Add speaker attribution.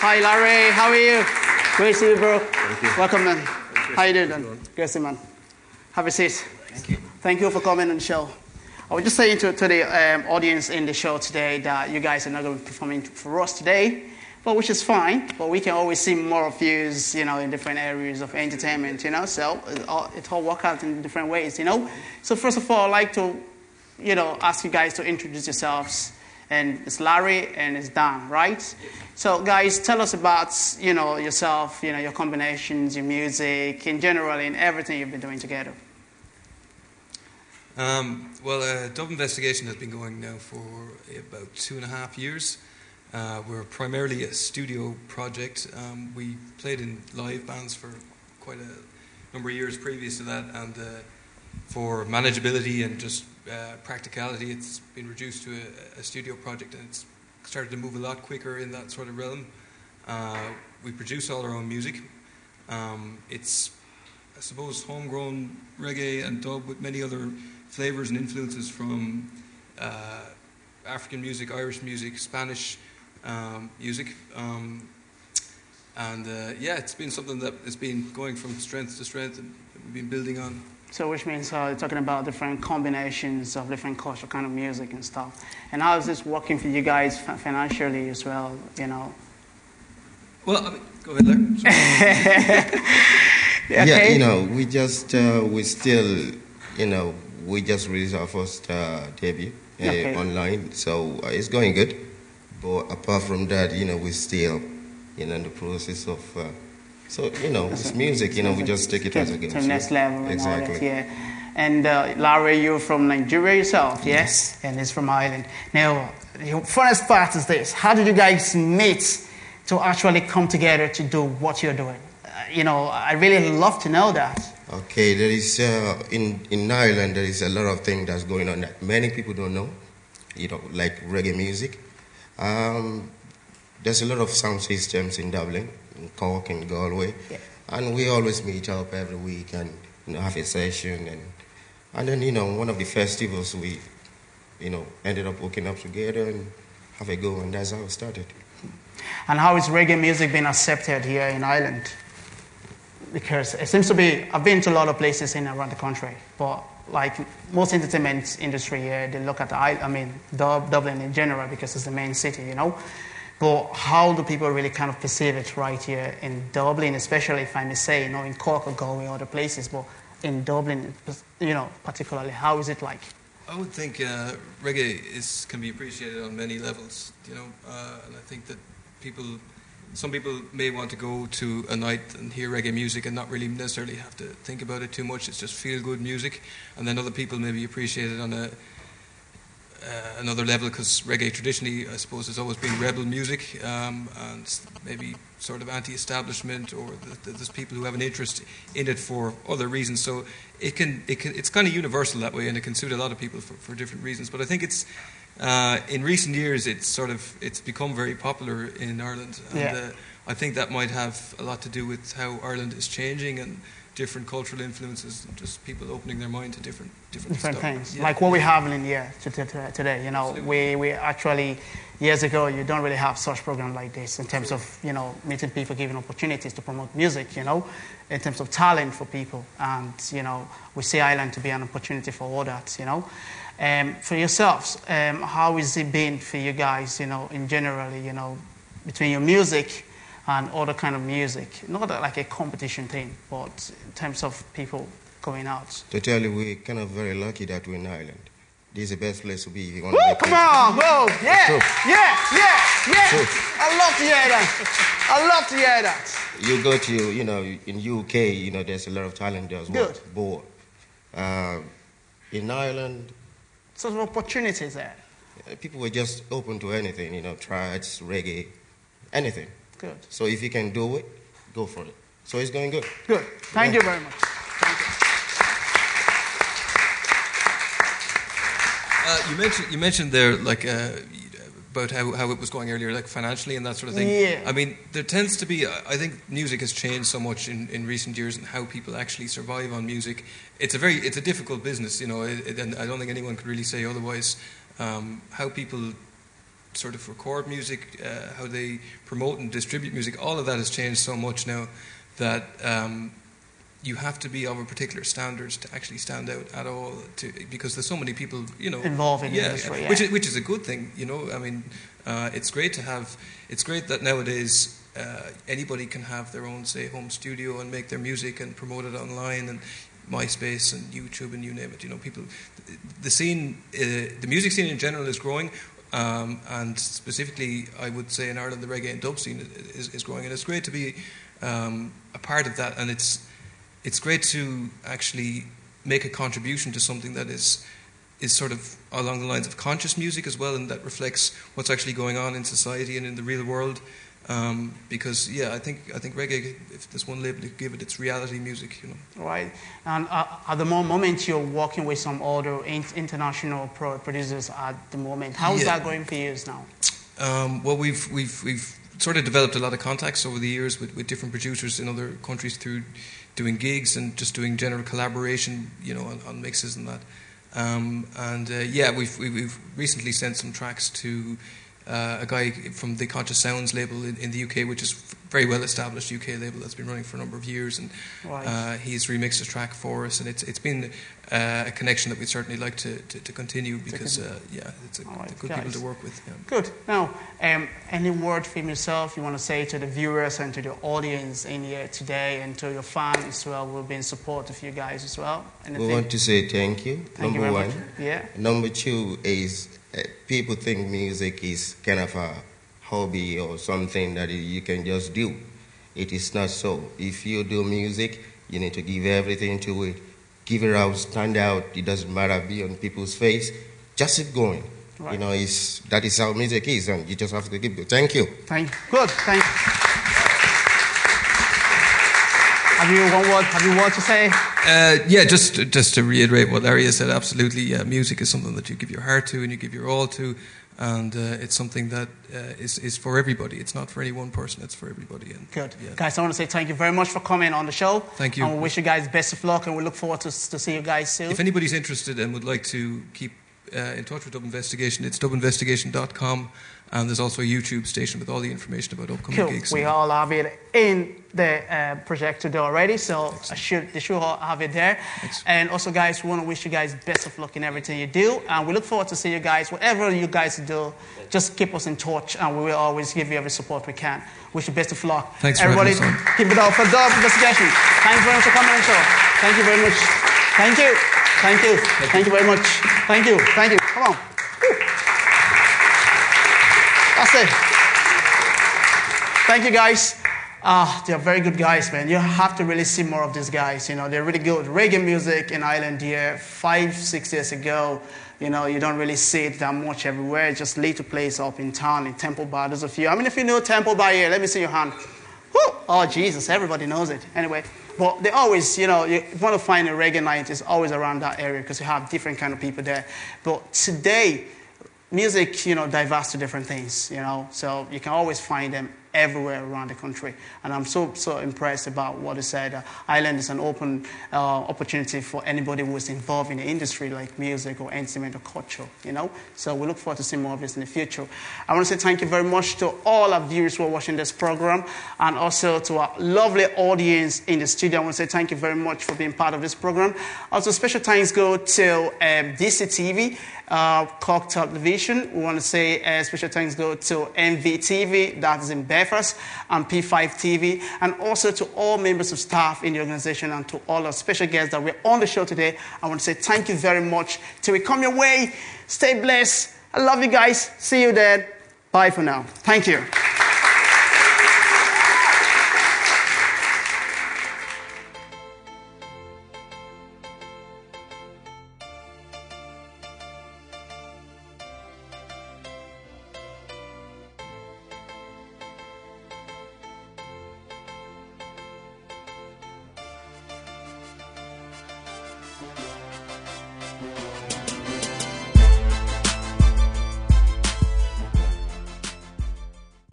Speaker 1: Hi, Larry. How are you? Great to see you, bro. Welcome, man. How you doing, man? Good, see, man. Have a seat.
Speaker 2: Thank you.
Speaker 1: Thank you for coming on the show. I was just saying to the audience in the show today that you guys are not going to be performing for us today, but which is fine. But we can always see more of you, in different areas of entertainment, So it all works out in different ways, So first of all, I'd like to, ask you guys to introduce yourselves. And it's Larry and it's Dan, right? So guys, tell us about, yourself, your combinations, your music, in general, and everything you've been doing together.
Speaker 2: Dub Investigation has been going now for about 2.5 years. We're primarily a studio project. We played in live bands for quite a number of years previous to that, and for manageability and just practicality, it's been reduced to a studio project, and it's started to move a lot quicker in that sort of realm. We produce all our own music. It's, I suppose, homegrown reggae and dub with many other flavors and influences from African music, Irish music, Spanish music. It's been something that has been going from strength to strength and we've been building on.
Speaker 1: So which means you're talking about different combinations of different cultural kind of music and stuff. And how is this working for you guys financially as well,
Speaker 2: Well, go ahead, Larry.
Speaker 1: Okay.
Speaker 3: Yeah, we just, we just released our first debut online, so it's going good. But apart from that, we're still, in the process of... it's music, we just take it as it goes.
Speaker 1: To the next level.
Speaker 3: Exactly.
Speaker 1: And all that, yeah. And Larry, you're from Nigeria yourself, yes? And he's from Ireland. Now, the funnest part is this. How did you guys meet to actually come together to do what you're doing? I really love to know that.
Speaker 3: Okay, there is, in Ireland, there is a lot of things that's going on that many people don't know, like reggae music. There's a lot of sound systems in Dublin, in Cork, in Galway, and we always meet up every week and have a session, and then one of the festivals we ended up working up together and have a go, and that's how it started.
Speaker 1: And how is reggae music being accepted here in Ireland? Because it seems to be, I've been to a lot of places in around the country, but like most entertainment industry here, they look at Dublin in general because it's the main city, But how do people really kind of perceive it right here in Dublin, especially if I may say, in Cork or Galway or other places, but in Dublin, particularly, how is it like?
Speaker 2: I would think reggae can be appreciated on many levels, and I think that some people may want to go to a night and hear reggae music and not really necessarily have to think about it too much. It's just feel-good music, and then other people maybe appreciate it on another level, because reggae traditionally, I suppose, has always been rebel music, and maybe sort of anti-establishment, or there's people who have an interest in it for other reasons. So it's kind of universal that way, and it can suit a lot of people for different reasons. But I think it's in recent years it's become very popular in Ireland, and I think that might have a lot to do with how Ireland is changing and different cultural influences, and just people opening their mind to different stuff.
Speaker 1: Things, like what we have in here today. We actually, years ago, you don't really have such programs like this in terms of, meeting people, giving opportunities to promote music, in terms of talent for people. And, we see Ireland to be an opportunity for all that, For yourselves, how has it been for you guys, in general, between your music and other kind of music, not like a competition thing, but in terms of people going out?
Speaker 3: To tell you, we're kind of very lucky that we're in Ireland. This is the best place to be if you want to
Speaker 1: Woo, come on, whoa, yeah.
Speaker 3: True.
Speaker 1: I love to hear that. I love to hear that.
Speaker 3: You go to, in UK, there's a lot of talent there as well.
Speaker 1: Good.
Speaker 3: But in Ireland,
Speaker 1: sort of opportunities there.
Speaker 3: People were just open to anything, trance, reggae, anything.
Speaker 1: Good.
Speaker 3: So if you can do it, go for it. So it's going good.
Speaker 1: Good. Thank you very much. Thank
Speaker 2: you. You mentioned there about how it was going earlier, like financially and that sort of thing.
Speaker 1: Yeah.
Speaker 2: I mean, there tends to be, I think music has changed so much in recent years, and how people actually survive on music. It's a difficult business, and I don't think anyone could really say otherwise. How people sort of record music, how they promote and distribute music, all of that has changed so much now that you have to be of a particular standards to actually stand out at all, because there's so many people, you know,
Speaker 1: involved in the industry,
Speaker 2: which is a good thing, you know. I mean, it's great that nowadays anybody can have their own, say, home studio and make their music and promote it online and MySpace and YouTube and you name it. You know, people, the scene, the music scene in general is growing. And specifically, I would say in Ireland, the reggae and dub scene is growing, and it's great to be a part of that. And it's great to actually make a contribution to something that is sort of along the lines of conscious music as well, and that reflects what's actually going on in society and in the real world. Because I think reggae, if there's one label to give it, it's reality music, you know.
Speaker 1: Right. And at the moment, you're working with some other international producers at the moment. How is that going for you now?
Speaker 2: Well, we've sort of developed a lot of contacts over the years with different producers in other countries through doing gigs and just doing general collaboration, you know, on mixes and that. We've recently sent some tracks to a guy from the Conscious Sounds label in the UK, which is a very well established UK label that's been running for a number of years, and he's remixed a track for us, and it's been a connection that we'd certainly like to continue, because it's good people to work with. Yeah.
Speaker 1: Good. Now, any word from yourself you want to say to the viewers and to the audience in here today, and to your fans as well, who have been supportive of you guys as well? Anything?
Speaker 3: We want to say thank you.
Speaker 1: Thank you very much. Yeah.
Speaker 3: Number two is, people think music is kind of a hobby or something that you can just do. It is not so. If you do music, you need to give everything to it. Give it out, stand out. It doesn't matter, be on people's face. Just keep going. Right. You know, that is how music is, and you just have to keep it. Thank you.
Speaker 1: Thank you. Good. Thank you. Have you one word to say?
Speaker 2: Just to reiterate what Larry has said, absolutely. Music is something that you give your heart to and you give your all to, and it's something that is for everybody. It's not for any one person, it's for everybody. And,
Speaker 1: good. Guys, I want to say thank you very much for coming on the show.
Speaker 2: Thank you.
Speaker 1: And we wish you guys best of luck, and we look forward to see you guys soon.
Speaker 2: If anybody's interested and would like to keep in touch with Dub Investigation, it's dubinvestigation.com. And there's also a YouTube station with all the information about upcoming gigs.
Speaker 1: We all have it in the projector there already, so they should all have it there.
Speaker 2: Thanks.
Speaker 1: And also, guys, we want to wish you guys best of luck in everything you do. And we look forward to see you guys. Whatever you guys do, just keep us in touch, and we will always give you every support we can. Wish you best of luck.
Speaker 2: Thanks,
Speaker 1: everybody. Keep it up for Dub Investigation. Thanks very much for coming on the show. Thank you very much. Thank you. Thank you. Thank you very much. Thank you. Thank you. Come on. That's it. Thank you, guys. They're very good guys, man. You have to really see more of these guys. You know, they're really good. Reggae music in Ireland here 5-6 years ago, you know, you don't really see it that much everywhere. Just little place up in town, in Temple Bar. There's a few. How many of you know Temple Bar here? Let me see your hand. Woo! Oh, Jesus, everybody knows it. Anyway, but they always, you know, you want to find a reggae night, it's always around that area because you have different kind of people there. But today, music, you know, diverse to different things, you know, so you can always find them everywhere around the country. And I'm so impressed about what he said. Ireland is an open opportunity for anybody who is involved in the industry like music or entertainment or culture, you know. So we look forward to seeing more of this in the future. I want to say thank you very much to all our viewers who are watching this program, and also to our lovely audience in the studio. I want to say thank you very much for being part of this program. Also, special thanks go to DEC TV, Cork Television. We want to say special thanks go to MVTV, that is in Belfast, and P5 TV, and also to all members of staff in the organization, and to all our special guests that were on the show today. I want to say thank you very much. Till we come your way, stay blessed. I love you guys. See you then. Bye for now. Thank you.